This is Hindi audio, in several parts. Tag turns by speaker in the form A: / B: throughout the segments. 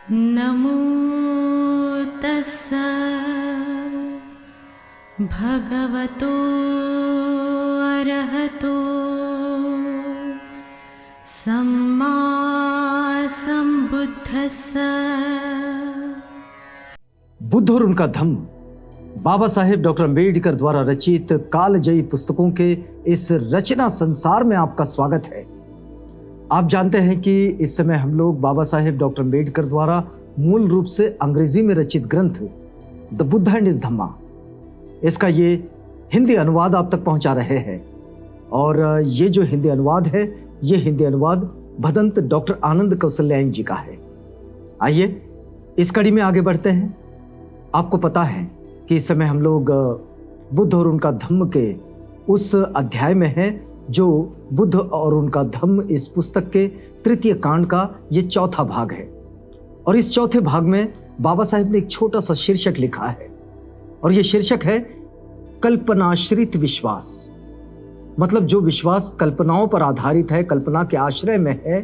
A: नमो तस्सा भगवतो अरहतो सम्मा संबुद्धस्सा।
B: बुद्ध और उनका धम्म बाबा साहेब डॉक्टर अम्बेडकर द्वारा रचित कालजयी पुस्तकों के इस रचना संसार में आपका स्वागत है। आप जानते हैं कि इस समय हम लोग बाबा साहेब डॉक्टर अम्बेडकर द्वारा मूल रूप से अंग्रेजी में रचित ग्रंथ द बुद्ध एंड हिज धम्मा, इसका ये हिंदी अनुवाद आप तक पहुंचा रहे हैं। और ये जो हिंदी अनुवाद है, ये हिंदी अनुवाद भदंत डॉक्टर आनंद कौशल्यायन जी का है। आइए इस कड़ी में आगे बढ़ते हैं। आपको पता है कि इस समय हम लोग बुद्ध और उनका धम्म के उस अध्याय में हैं जो बुद्ध और उनका धम्म इस पुस्तक के तृतीय कांड का ये चौथा भाग है। और इस चौथे भाग में बाबा साहेब ने एक छोटा सा शीर्षक लिखा है और ये शीर्षक है कल्पनाश्रित विश्वास। मतलब जो विश्वास कल्पनाओं पर आधारित है, कल्पना के आश्रय में है,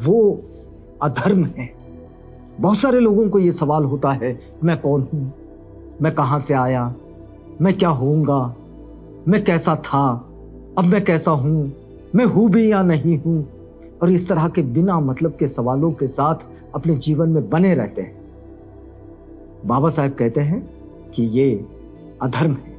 B: वो अधर्म है। बहुत सारे लोगों को ये सवाल होता है, मैं कौन हूं, मैं कहां से आया, मैं क्या होऊंगा, मैं कैसा था, अब मैं कैसा हूं, मैं हूं भी या नहीं हूं। और इस तरह के बिना मतलब के सवालों के साथ अपने जीवन में बने रहते हैं। बाबा साहेब कहते हैं कि ये अधर्म है।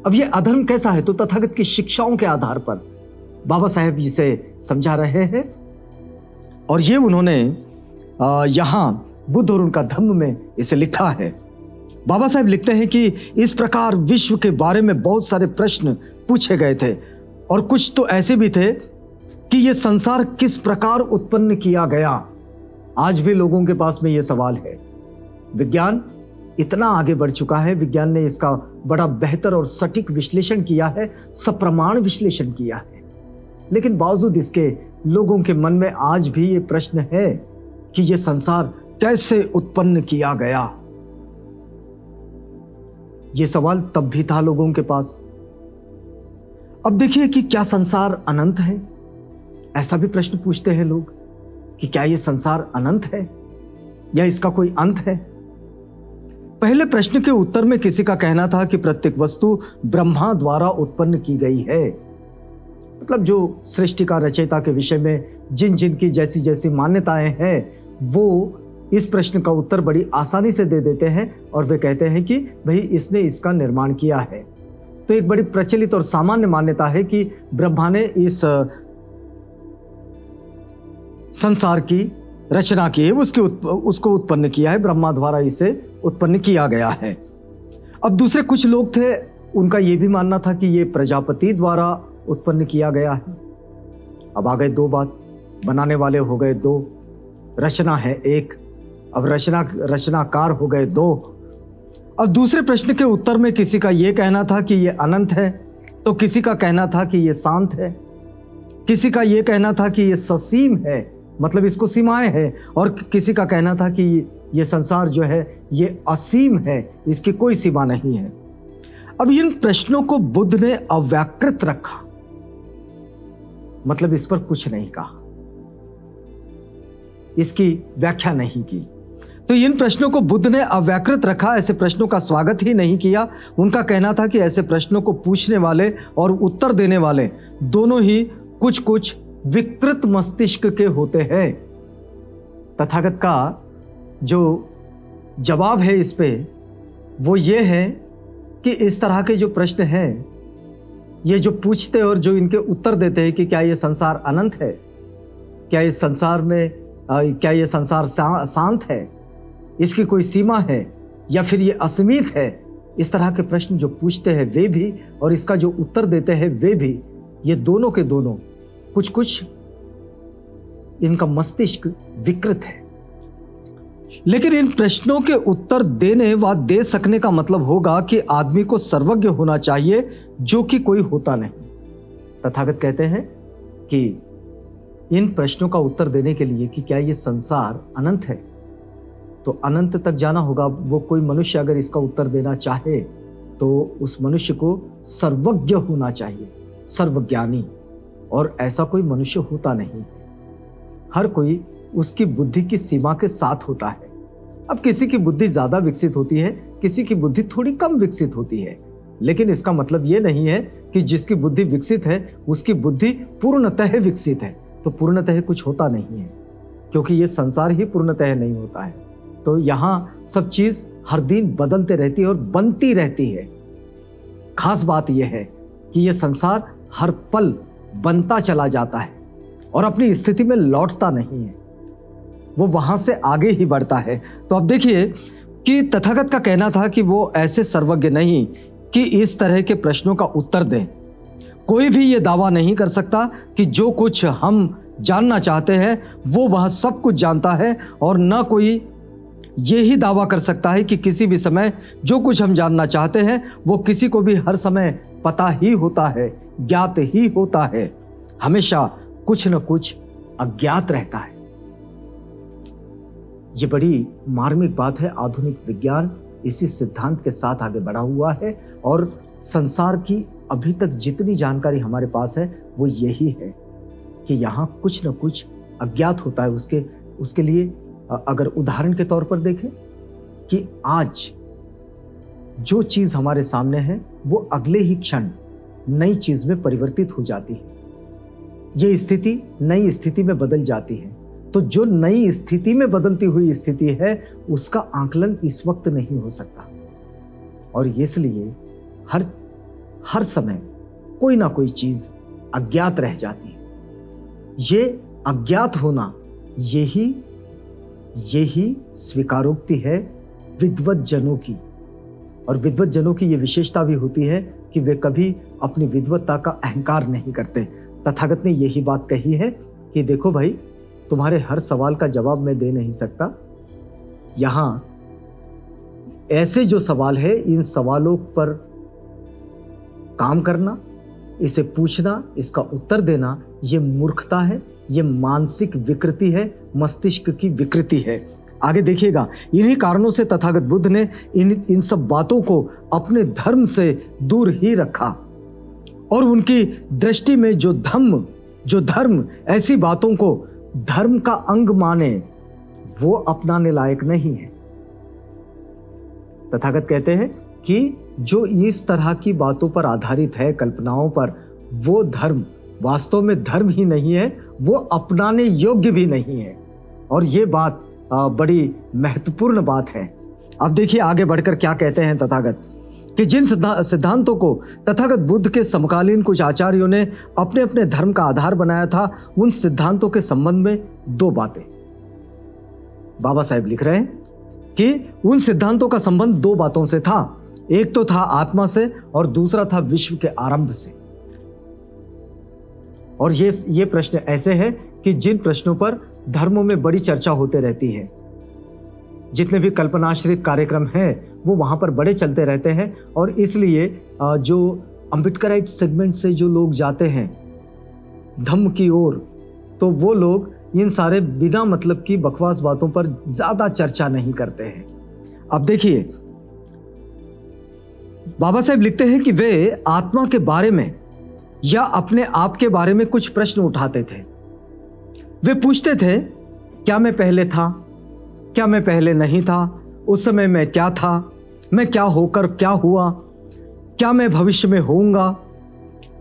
B: अब ये अधर्म कैसा है, तो तथागत की शिक्षाओं के आधार पर बाबा साहेब इसे समझा रहे हैं। और ये उन्होंने यहां बुद्ध और उनका धम्म में इसे लिखा है। बाबा साहेब लिखते हैं कि इस प्रकार विश्व के बारे में बहुत सारे प्रश्न पूछे गए थे और कुछ तो ऐसे भी थे कि यह संसार किस प्रकार उत्पन्न किया गया। आज भी लोगों के पास में यह सवाल है। विज्ञान इतना आगे बढ़ चुका है, विज्ञान ने इसका बड़ा बेहतर और सटीक विश्लेषण किया है, सप्रमाण विश्लेषण किया है, लेकिन बावजूद इसके लोगों के मन में आज भी ये प्रश्न है कि यह संसार कैसे उत्पन्न किया गया। यह सवाल तब भी था लोगों के पास। अब देखिए कि क्या संसार अनंत है? ऐसा भी प्रश्न पूछते हैं लोग कि क्या यह संसार अनंत है या इसका कोई अंत है? पहले प्रश्न के उत्तर में किसी का कहना था कि प्रत्येक वस्तु ब्रह्मा द्वारा उत्पन्न की गई है। मतलब जो सृष्टि का रचयिता के विषय में जिन जिन की जैसी जैसी मान्यताएं हैं, वो इस प्रश्न का उत्तर बड़ी आसानी से दे देते हैं और वे कहते हैं कि भाई इसने इसका निर्माण किया है। तो एक बड़ी प्रचलित और सामान्य मान्यता है कि ब्रह्मा ने इस संसार की रचना की है, उसको उत्पन्न किया है, ब्रह्मा द्वारा इसे उत्पन्न किया गया है। अब दूसरे कुछ लोग थे, उनका यह भी मानना था कि यह प्रजापति द्वारा उत्पन्न किया गया है। अब आ गए दो बात, बनाने वाले हो गए दो, रचना है एक, अब रचनाकार हो गए दो। अब दूसरे प्रश्न के उत्तर में किसी का यह कहना था कि यह अनंत है, तो किसी का कहना था कि यह शांत है, किसी का यह कहना था कि यह ससीम है, मतलब इसको सीमाएं हैं, और किसी का कहना था कि यह संसार जो है यह असीम है, इसकी कोई सीमा नहीं है। अब इन प्रश्नों को बुद्ध ने अव्याकृत रखा, मतलब इस पर कुछ नहीं कहा, इसकी व्याख्या नहीं की। तो इन प्रश्नों को बुद्ध ने अव्याकृत रखा, ऐसे प्रश्नों का स्वागत ही नहीं किया। उनका कहना था कि ऐसे प्रश्नों को पूछने वाले और उत्तर देने वाले दोनों ही कुछ कुछ विकृत मस्तिष्क के होते हैं। तथागत का जो जवाब है इस पे वो ये है कि इस तरह के जो प्रश्न हैं, ये जो पूछते और जो इनके उत्तर देते हैं कि क्या ये संसार अनंत है, क्या इस संसार में क्या ये संसार शांत है, इसकी कोई सीमा है, या फिर ये असीमित है, इस तरह के प्रश्न जो पूछते हैं वे भी और इसका जो उत्तर देते हैं वे भी, ये दोनों के दोनों कुछ कुछ इनका मस्तिष्क विकृत है। लेकिन इन प्रश्नों के उत्तर देने व दे सकने का मतलब होगा कि आदमी को सर्वज्ञ होना चाहिए, जो कि कोई होता नहीं। तथागत कहते हैं कि इन प्रश्नों का उत्तर देने के लिए कि क्या ये संसार अनंत है, तो अनंत तक जाना होगा। वो कोई मनुष्य अगर इसका उत्तर देना चाहे तो उस मनुष्य को सर्वज्ञ होना चाहिए, सर्वज्ञानी, और ऐसा कोई मनुष्य होता नहीं। हर कोई उसकी बुद्धि की सीमा के साथ होता है। अब किसी की बुद्धि ज्यादा विकसित होती है, किसी की बुद्धि थोड़ी कम विकसित होती है, लेकिन इसका मतलब यह नहीं है कि जिसकी बुद्धि विकसित है उसकी बुद्धि पूर्णतः विकसित है। तो पूर्णतः कुछ होता नहीं है, क्योंकि यह संसार ही पूर्णतः नहीं होता है। तो यहाँ सब चीज हर दिन बदलते रहती है और बनती रहती है। खास बात यह है कि यह संसार हर पल बनता चला जाता है और अपनी स्थिति में लौटता नहीं है, वो वहां से आगे ही बढ़ता है। तो अब देखिए कि तथागत का कहना था कि वो ऐसे सर्वज्ञ नहीं कि इस तरह के प्रश्नों का उत्तर दें। कोई भी ये दावा नहीं कर सकता कि जो कुछ हम जानना चाहते हैं वो वह सब कुछ जानता है, और न कोई ये ही दावा कर सकता है कि किसी भी समय जो कुछ हम जानना चाहते हैं वो किसी को भी हर समय पता ही होता है, ज्ञात ही होता है। हमेशा कुछ न कुछ अज्ञात रहता है। ये बड़ी मार्मिक बात है। आधुनिक विज्ञान इसी सिद्धांत के साथ आगे बढ़ा हुआ है और संसार की अभी तक जितनी जानकारी हमारे पास है वो यही है कि यहाँ कुछ न कुछ अज्ञात होता है। उसके लिए अगर उदाहरण के तौर पर देखें कि आज जो चीज हमारे सामने है वो अगले ही क्षण नई चीज में परिवर्तित हो जाती है। ये स्थिति नई स्थिति में बदल जाती है। तो जो नई स्थिति में बदलती हुई स्थिति है उसका आकलन इस वक्त नहीं हो सकता, और इसलिए हर समय कोई ना कोई चीज अज्ञात रह जाती है। ये अज्ञात होना यही स्वीकारोक्ति है विद्वत जनों की। और विद्वत जनों की ये विशेषता भी होती है कि वे कभी अपनी विद्वत्ता का अहंकार नहीं करते। तथागत ने यही बात कही है कि देखो भाई, तुम्हारे हर सवाल का जवाब मैं दे नहीं सकता। यहां ऐसे जो सवाल है इन सवालों पर काम करना, इसे पूछना, इसका उत्तर देना, ये मूर्खता है, ये मानसिक विकृति है, मस्तिष्क की विकृति है। आगे देखिएगा, इन्हीं कारणों से तथागत बुद्ध ने इन सब बातों को अपने धर्म से दूर ही रखा, और उनकी दृष्टि में जो धर्म ऐसी बातों को धर्म का अंग माने वो अपनाने लायक नहीं है। तथागत कहते हैं कि जो इस तरह की बातों पर आधारित है, कल्पनाओं पर, वो धर्म वास्तव में धर्म ही नहीं है, वो अपनाने योग्य भी नहीं है। और ये बात बड़ी महत्वपूर्ण बात है। अब देखिए आगे बढ़कर क्या कहते हैं तथागत कि जिन सिद्धांतों को तथागत बुद्ध के समकालीन कुछ आचार्यों ने अपने अपने धर्म का आधार बनाया था, उन सिद्धांतों के संबंध में दो बातें बाबा साहेब लिख रहे हैं कि उन सिद्धांतों का संबंध दो बातों से था। एक तो था आत्मा से और दूसरा था विश्व के आरंभ से। और ये प्रश्न ऐसे हैं कि जिन प्रश्नों पर धर्मों में बड़ी चर्चा होते रहती है। जितने भी कल्पनाश्रित कार्यक्रम हैं वो वहां पर बड़े चलते रहते हैं, और इसलिए जो अम्बेडकराइट सेगमेंट से जो लोग जाते हैं धम्म की ओर, तो वो लोग इन सारे बिना मतलब की बकवास बातों पर ज्यादा चर्चा नहीं करते हैं। अब देखिए बाबा साहेब लिखते हैं कि वे आत्मा के बारे में या अपने आप के बारे में कुछ प्रश्न उठाते थे। वे पूछते थे, क्या मैं पहले था, क्या मैं पहले नहीं था, उस समय मैं क्या था, मैं क्या होकर क्या हुआ, क्या मैं भविष्य में होऊंगा,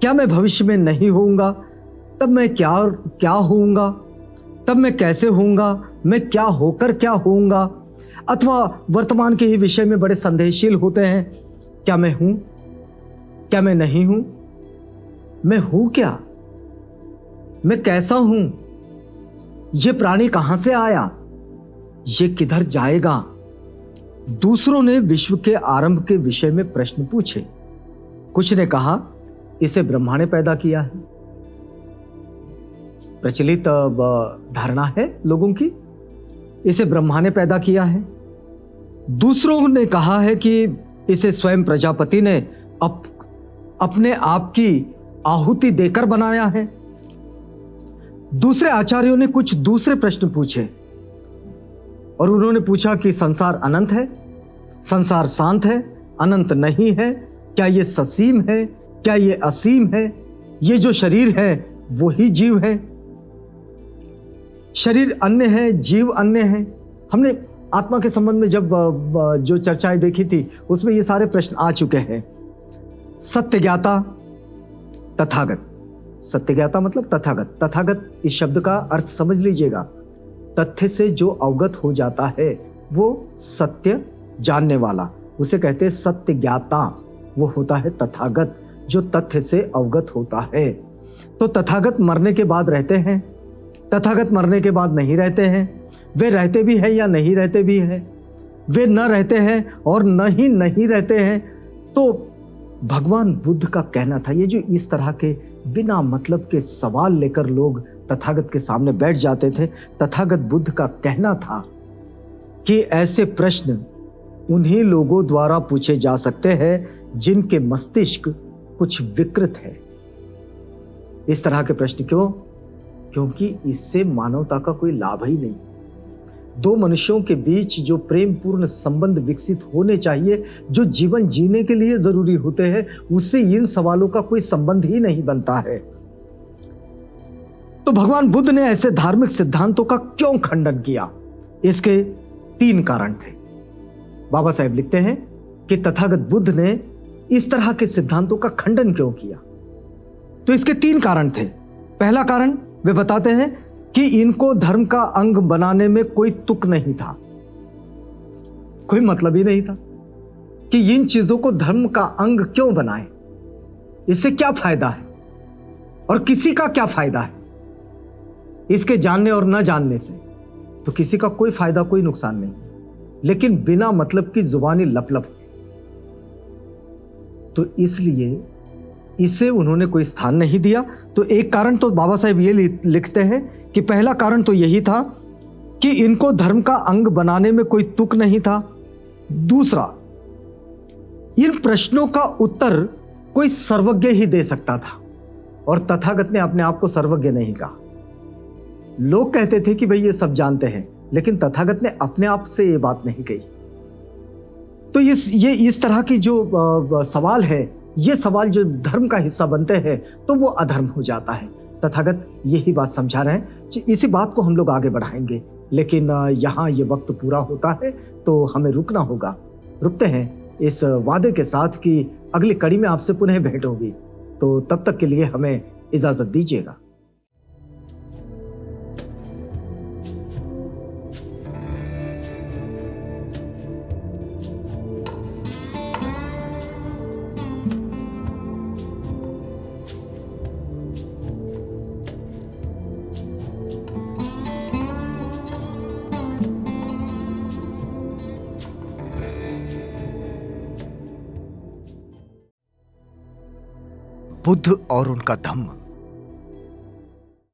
B: क्या मैं भविष्य में नहीं होऊंगा, तब मैं क्या होऊंगा, तब मैं कैसे होऊंगा, मैं क्या होकर क्या होऊंगा। अथवा वर्तमान के ही विषय में बड़े संदेहशील होते हैं, क्या मैं हूं, क्या मैं नहीं हूं, मैं हूं क्या, मैं कैसा हूं, ये प्राणी कहां से आया, ये किधर जाएगा। दूसरों ने विश्व के आरंभ के विषय में प्रश्न पूछे। कुछ ने कहा इसे ब्रह्मा ने पैदा किया है। प्रचलित धारणा है लोगों की, इसे ब्रह्मा ने पैदा किया है। दूसरों ने कहा है कि इसे स्वयं प्रजापति ने अपने आप की आहुति देकर बनाया है। दूसरे आचार्यों ने कुछ दूसरे प्रश्न पूछे और उन्होंने पूछा कि संसार अनंत है, संसार शांत है, अनंत नहीं है, क्या ये ससीम है, क्या ये असीम है, ये जो शरीर है वो ही जीव है, शरीर अन्य है, जीव अन्य है। हमने आत्मा के संबंध में जब जो चर्चाएं देखी थी उसमें ये सारे प्रश्न आ चुके हैं। सत्य ज्ञाता, तथागत। सत्य ज्ञाता मतलब तथागत। तथागत इस शब्द का अर्थ समझ लीजिएगा, तथ्य से जो अवगत हो जाता है वो सत्य जानने वाला, उसे कहते हैं सत्य ज्ञाता। वो होता है तथागत, जो तथ्य से अवगत होता है। तो तथागत मरने के बाद रहते हैं, तथागत मरने के बाद नहीं रहते हैं। वे रहते भी हैं या नहीं रहते भी हैं, वे न रहते हैं और न ही नहीं रहते हैं। तो भगवान बुद्ध का कहना था, ये जो इस तरह के बिना मतलब के सवाल लेकर लोग तथागत के सामने बैठ जाते थे, तथागत बुद्ध का कहना था कि ऐसे प्रश्न उन्हीं लोगों द्वारा पूछे जा सकते हैं जिनके मस्तिष्क कुछ विकृत है। इस तरह के प्रश्न क्यों? क्योंकि इससे मानवता का कोई लाभ ही नहीं। दो मनुष्यों के बीच जो प्रेम पूर्ण संबंध विकसित होने चाहिए, जो जीवन जीने के लिए जरूरी होते हैं, उससे इन सवालों का कोई संबंध ही नहीं बनता है। तो भगवान बुद्ध ने ऐसे धार्मिक सिद्धांतों का क्यों खंडन किया? इसके 3 कारण थे। बाबा साहेब लिखते हैं कि तथागत बुद्ध ने इस तरह के सिद्धांतों का खंडन क्यों किया? तो इसके 3 कारण थे। पहला कारण वे बताते हैं कि इनको धर्म का अंग बनाने में कोई तुक नहीं था, कोई मतलब ही नहीं था कि इन चीजों को धर्म का अंग क्यों बनाएं, इससे क्या फायदा है और किसी का क्या फायदा है इसके जानने और न जानने से। तो किसी का कोई फायदा कोई नुकसान नहीं, लेकिन बिना मतलब की जुबानी लपलप। तो इसलिए इसे उन्होंने कोई स्थान नहीं दिया। तो एक कारण तो बाबा साहेब ये लिखते हैं कि पहला कारण तो यही था कि इनको धर्म का अंग बनाने में कोई तुक नहीं था। दूसरा, इन प्रश्नों का उत्तर कोई सर्वज्ञ ही दे सकता था, और तथागत ने अपने आप को सर्वज्ञ नहीं कहा। लोग कहते थे कि भाई ये सब जानते हैं, लेकिन तथागत ने अपने आप से ये बात नहीं कही। तो ये इस तरह की जो सवाल है, ये सवाल जो धर्म का हिस्सा बनते हैं तो वो अधर्म हो जाता है। तथागत यही बात समझा रहे हैं कि इसी बात को हम लोग आगे बढ़ाएंगे, लेकिन यहाँ ये वक्त पूरा होता है तो हमें रुकना होगा। रुकते हैं इस वादे के साथ कि अगली कड़ी में आपसे पुनः भेंट होगी। तो तब तक के लिए हमें इजाजत दीजिएगा।
C: बुद्ध और उनका धम्म।